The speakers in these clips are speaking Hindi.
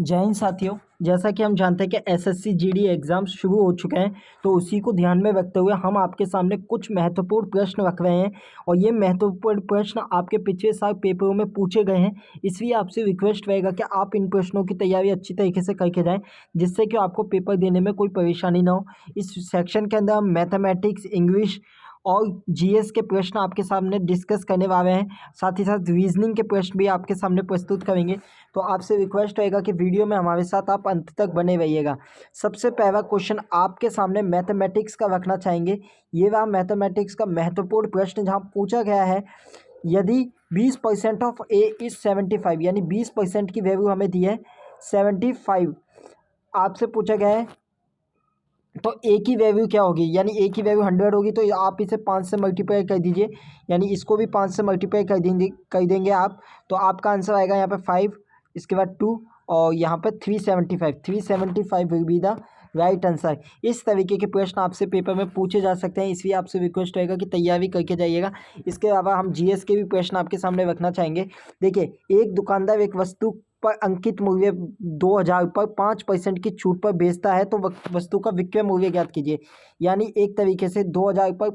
जय हिंद साथियों। जैसा कि हम जानते हैं कि एसएससी जीडी एग्ज़ाम शुरू हो चुके हैं, तो उसी को ध्यान में रखते हुए हम आपके सामने कुछ महत्वपूर्ण प्रश्न रख रहे हैं और ये महत्वपूर्ण प्रश्न आपके पिछले साल पेपरों में पूछे गए हैं। इसलिए आपसे रिक्वेस्ट रहेगा कि आप इन प्रश्नों की तैयारी अच्छी तरीके से करके जाएं, जिससे कि आपको पेपर देने में कोई परेशानी ना हो। इस सेक्शन के अंदर हम मैथमेटिक्स, इंग्लिश और जीएस के प्रश्न आपके सामने डिस्कस करने वाले हैं। साथ ही साथ रीजनिंग के प्रश्न भी आपके सामने प्रस्तुत करेंगे। तो आपसे रिक्वेस्ट रहेगा कि वीडियो में हमारे साथ आप अंत तक बने रहिएगा। सबसे पहला क्वेश्चन आपके सामने मैथमेटिक्स का रखना चाहेंगे। ये रहा मैथमेटिक्स का महत्वपूर्ण प्रश्न, जहाँ पूछा गया है यदि 20% ऑफ ए इज 75, यानी 20% की वैल्यू हमें दी है 75, आपसे पूछा गया है तो ए की वैल्यू क्या होगी, यानी ए की वैल्यू 100 होगी, तो आप इसे 5 से मल्टीप्लाई कर दीजिए, यानी इसको भी 5 से मल्टीप्लाई कर देंगे आप। तो आपका आंसर आएगा यहाँ पे 5, इसके बाद 2 और यहाँ पे 375 will be the right answer. इस तरीके के प्रश्न आपसे पेपर में पूछे जा सकते हैं, इसलिए आपसे रिक्वेस्ट रहेगा कि तैयारी करके जाइएगा। इसके अलावा हम जीएस के भी प्रश्न आपके सामने रखना चाहेंगे। देखिए, एक दुकानदार एक वस्तु पर अंकित मूल्य 2000 पर 5% की छूट पर बेचता है, तो वस्तु का विक्रय मूल्य ज्ञात कीजिए। यानी एक तरीके से 2000 पर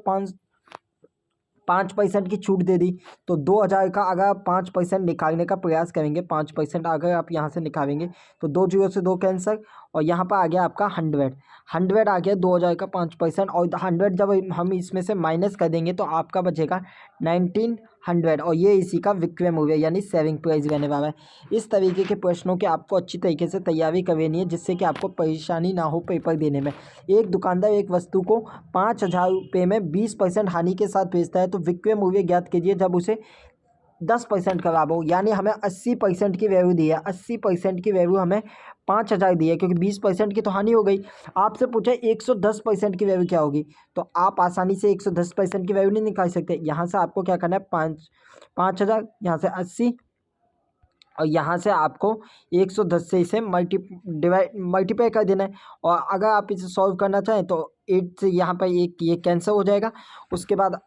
5% की छूट दे दी, तो 2000 का अगर आप 5% निकालने का प्रयास करेंगे, 5% अगर आप यहाँ से निकालेंगे तो 2 जीरो से 2 कैंसर, और यहाँ पर आ गया आपका 100 आ गया 2000 का 5%, और 100 जब हम इसमें से माइनस कर देंगे तो आपका बचेगा 1900, और ये इसी का विक्रय मूल्य यानी सेलिंग प्राइस रहने वाला है। इस तरीके के प्रश्नों की आपको अच्छी तरीके से तैयारी करनी है, जिससे कि आपको परेशानी ना हो पेपर देने में। एक दुकानदार एक वस्तु को 5000 रुपये में 20% हानि के साथ बेचता है, तो विक्रय मूल्य ज्ञात कीजिए जब उसे 10% का लाभ हो। यानी हमें 80% की वैल्यू दी है, 80% की वैल्यू हमें 5000 दी है, क्योंकि 20% की तो हानि हो गई। आपसे पूछे 110% की वैल्यू क्या होगी, तो आप आसानी से 110% की वैल्यू नहीं निकाल सकते। यहाँ से आपको क्या करना है, 5000, यहाँ से 80, और यहाँ से आपको 110 से इसे मल्टीप्लाई कर देना है। और अगर आप इसे सॉल्व करना चाहें तो 8 से यहाँ पर एक ये कैंसिल हो जाएगा। उसके बाद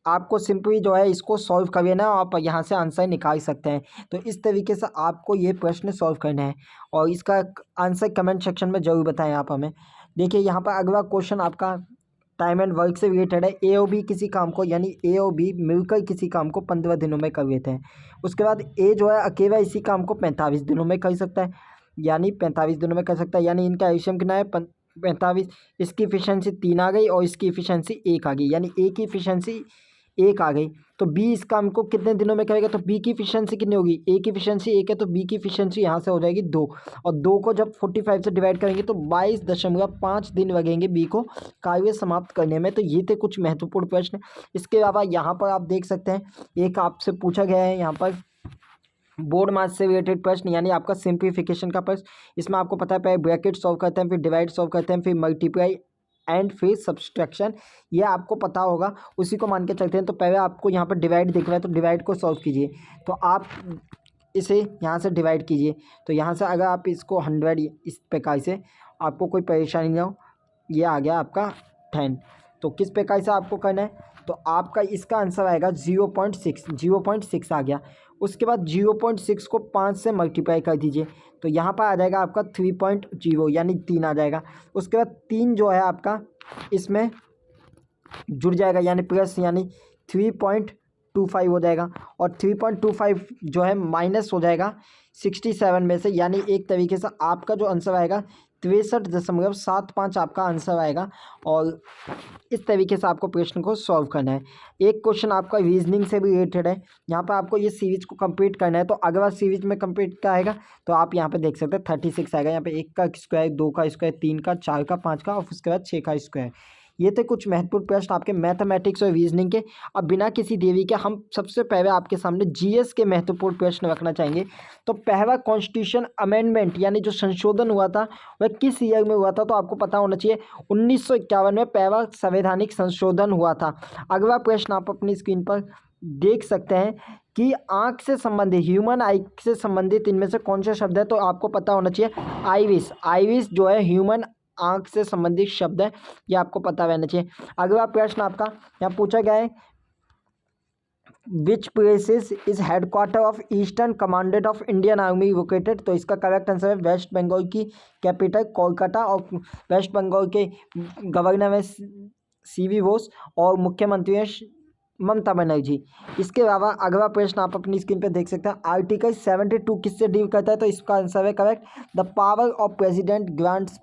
आपको सिंपली जो है इसको सॉल्व कर लेना है, आप यहाँ से आंसर निकाल सकते हैं। तो इस तरीके से आपको ये प्रश्न सॉल्व करना है, और इसका आंसर कमेंट सेक्शन में ज़रूर बताएं आप हमें। देखिए, यहाँ पर अगला क्वेश्चन आपका टाइम एंड वर्क से रिलेटेड है। ए और बी किसी काम को, यानी ए और बी मिलकर किसी काम को 15 दिनों में कर लेते हैं। उसके बाद ए जो है अकेला इसी काम को 45 दिनों में कर सकता है, यानी 45 दिनों में कर सकता है, यानी इनका एल्शियम कितना है 45। इसकी इफिशियंसी 3 आ गई और इसकी इफिशियंसी 1 आ गई, यानी ए की इफिशियंसी 1 आ गई। तो बी इस काम को कितने दिनों में करेगा, तो बी की इफिशियंसी कितनी होगी, ए की इफिशियंसी 1 है, तो बी की इफिशियंसी यहाँ से हो जाएगी 2, और 2 को जब 45 से डिवाइड करेंगे तो 22.5 दिन लगेंगे बी को कार्य समाप्त करने में। तो ये थे कुछ महत्वपूर्ण प्रश्न। इसके अलावा यहाँ पर आप देख सकते हैं एक आपसे पूछा गया है यहाँ पर बोर्ड मास से रिलेटेड प्रश्न, यानी आपका सिंप्लीफिकेशन का प्रश्न। इसमें आपको पता है पहले ब्रैकेट सॉल्व करते हैं, फिर डिवाइड सॉल्व करते हैं, फिर मल्टीप्लाई एंड फिर सब्सट्रैक्शन। ये आपको पता होगा, उसी को मान के चलते हैं। तो पहले आपको यहाँ पर डिवाइड दिख रहा है, तो डिवाइड को सॉल्व कीजिए। तो आप इसे यहाँ से डिवाइड कीजिए, तो यहाँ से अगर आप इसको 100 इस प्रकार से, आपको कोई परेशानी ना हो, ये आ गया आपका 10। तो किस प्रकार से आपको करना है, तो आपका इसका आंसर आएगा 0.6 आ गया। उसके बाद 0.6 को 5 से मल्टीप्लाई कर दीजिए, तो यहाँ पर आ जाएगा आपका 3.0, यानी 3 आ जाएगा। उसके बाद 3 जो है आपका इसमें जुड़ जाएगा, यानी प्लस, यानी 3.25 हो जाएगा, और 3.25 जो है माइनस हो जाएगा 67 में से, यानी एक तरीके से आपका जो आंसर आएगा 63.75 आपका आंसर आएगा। और इस तरीके से आपको प्रश्न को सॉल्व करना है। एक क्वेश्चन आपका रीजनिंग से भी रिलेटेड है, यहाँ पर आपको ये सीरीज को कंप्लीट करना है। तो अगला सीरीज में कंप्लीट क्या आएगा, तो आप यहाँ पे देख सकते हैं 36 आएगा। यहाँ पे 1 का स्क्वायर, 2 का स्क्वायर, 3 का, 4 का, 5 का, और उसके बाद 6 का स्क्वायर। ये थे कुछ महत्वपूर्ण प्रश्न आपके मैथमेटिक्स और रीजनिंग के। अब बिना किसी देरी के हम सबसे पहले आपके सामने जीएस के महत्वपूर्ण प्रश्न रखना चाहेंगे। तो पहला कॉन्स्टिट्यूशन अमेंडमेंट, यानी जो संशोधन हुआ था वह किस ईयर में हुआ था, तो आपको पता होना चाहिए 1951 में पहला संवैधानिक संशोधन हुआ था। अगला प्रश्न आप अपनी स्क्रीन पर देख सकते हैं कि आँख से संबंधित, ह्यूमन आई से संबंधित इनमें से कौन सा शब्द है, तो आपको पता होना चाहिए आइविस। आइविस जो है ह्यूमन आँख से संबंधित शब्द है, ये आपको पता रहना चाहिए। अगला प्रश्न आपका यहाँ पूछा गया है which places is headquarter of eastern commandant of Indian army located. तो इसका करेक्ट आंसर है वेस्ट बंगाल की कैपिटल कोलकाता, और वेस्ट बंगाल के गवर्नर है सीवी बोस और मुख्यमंत्री है ममता बनर्जी। इसके अलावा अगला प्रश्न आप अपनी स्क्रीन पर देख सकते हैं, आर्टिकल 72 किससे डील करता है। तो इसका आंसर है correct, the power of president grants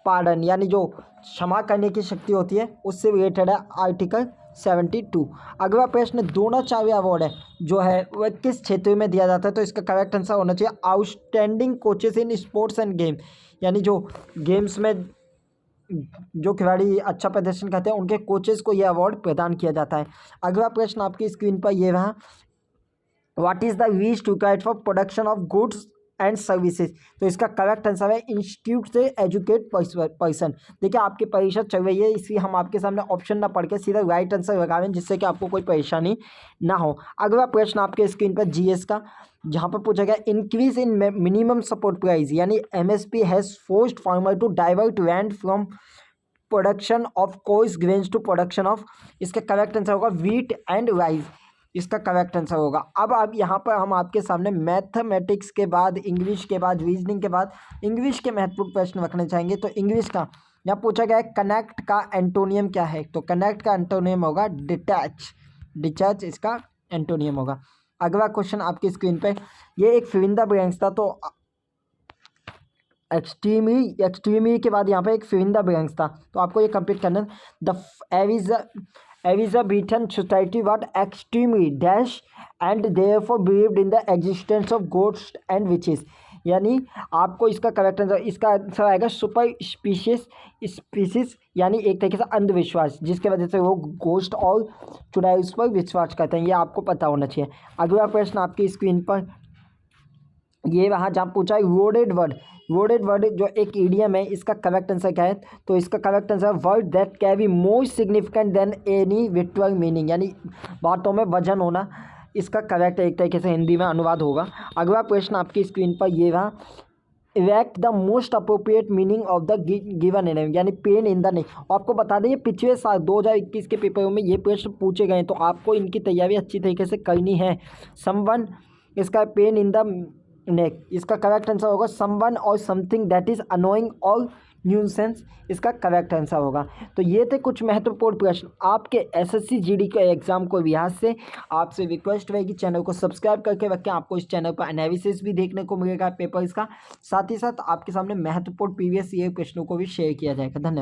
pardon, यानी जो क्षमा करने की शक्ति होती है उससे रिलेटेड है आर्टिकल 72। अगला प्रश्न द्रोणाचार्य अवार्ड है जो है वह किस क्षेत्र में दिया जाता है। तो इसका करेक्ट आंसर होना चाहिए outstanding coaches in sports end game, यानी जो गेम्स में जो खिलाड़ी अच्छा प्रदर्शन करते हैं उनके कोचेस को यह अवार्ड प्रदान किया जाता है। अगला प्रश्न आपकी स्क्रीन पर यह रहा, what is the least required for production of goods and services. तो इसका करेक्ट आंसर है इंस्टीट्यूट से एजुकेट पर्सन। देखिए आपकी परीक्षा चल रही है इसलिए हम आपके सामने ऑप्शन ना पढ़ के सीधा राइट आंसर लगावें जिससे कि आपको कोई परेशानी ना हो। अगला प्रश्न आपके स्क्रीन पर जीएस का, जहाँ पर पूछा गया increase in minimum support price, यानी MSP has forced farmer to divert land from production of course grains to production of. इसका करेक्ट आंसर होगा व्हीट एंड राइस, इसका करेक्ट आंसर होगा। अब यहाँ पर हम आपके सामने मैथमेटिक्स के बाद इंग्लिश के बाद रीजनिंग के बाद इंग्लिश के महत्वपूर्ण प्रश्न रखने चाहेंगे। तो इंग्लिश का यहाँ पूछा गया है कनेक्ट का एंटोनियम क्या है। तो कनेक्ट का एंटोनियम होगा डिटैच, डिटैच इसका एंटोनियम होगा। अगला क्वेश्चन आपकी स्क्रीन पे, ये एक फिरिंदा ब्रैंक्स था, तो एक्सट्रीमी के बाद यहाँ पे एक फिरिंदा ब्रैंक्स था, तो आपको ये कंप्लीट करना। The Elizabethan society was extremely dash and therefore believed in the existence of ghosts and witches, यानी आपको इसका करेक्ट आंसर, इसका आंसर आएगा सुपर स्पीसीज, यानी एक तरीके से अंधविश्वास जिसके वजह से वो गोस्ट और चुड़ैल्स पर विश्वास करते हैं, ये आपको पता होना चाहिए। अगला प्रश्न आपकी स्क्रीन पर ये वहाँ जहाँ पूछा है वर्डेड वर्ड जो एक ईडियम है, इसका करेक्ट आंसर क्या है। तो इसका correct answer word that carry more significant then any literal meaning, यानी बातों में वजन होना, इसका करेक्ट एक तरीके से हिंदी में अनुवाद होगा। अगला प्रश्न आपकी स्क्रीन पर ये रहा, इवैक्ट the most appropriate meaning of the given idiom, यानी पेन इन द नेक। आपको बता दें ये पिछले साल 2021 के पेपरों में ये प्रश्न पूछे गए हैं, तो आपको इनकी तैयारी अच्छी तरीके से करनी है। समवन, इसका पेन इन द नेक, इसका करेक्ट आंसर होगा समवन और समथिंग दैट इज अनोइंग और न्यूसेंस, इसका करेक्ट आंसर होगा। तो ये थे कुछ महत्वपूर्ण प्रश्न आपके एसएससी जीडी के एग्जाम को लिहाज से। आपसे रिक्वेस्ट रहेगी चैनल को सब्सक्राइब करके रखें, आपको इस चैनल पर एनालिसिस भी देखने को मिलेगा पेपर्स का, साथ ही साथ आपके सामने महत्वपूर्ण प्रीवियस ईयर प्रश्नों को भी शेयर किया जाएगा। धन्यवाद।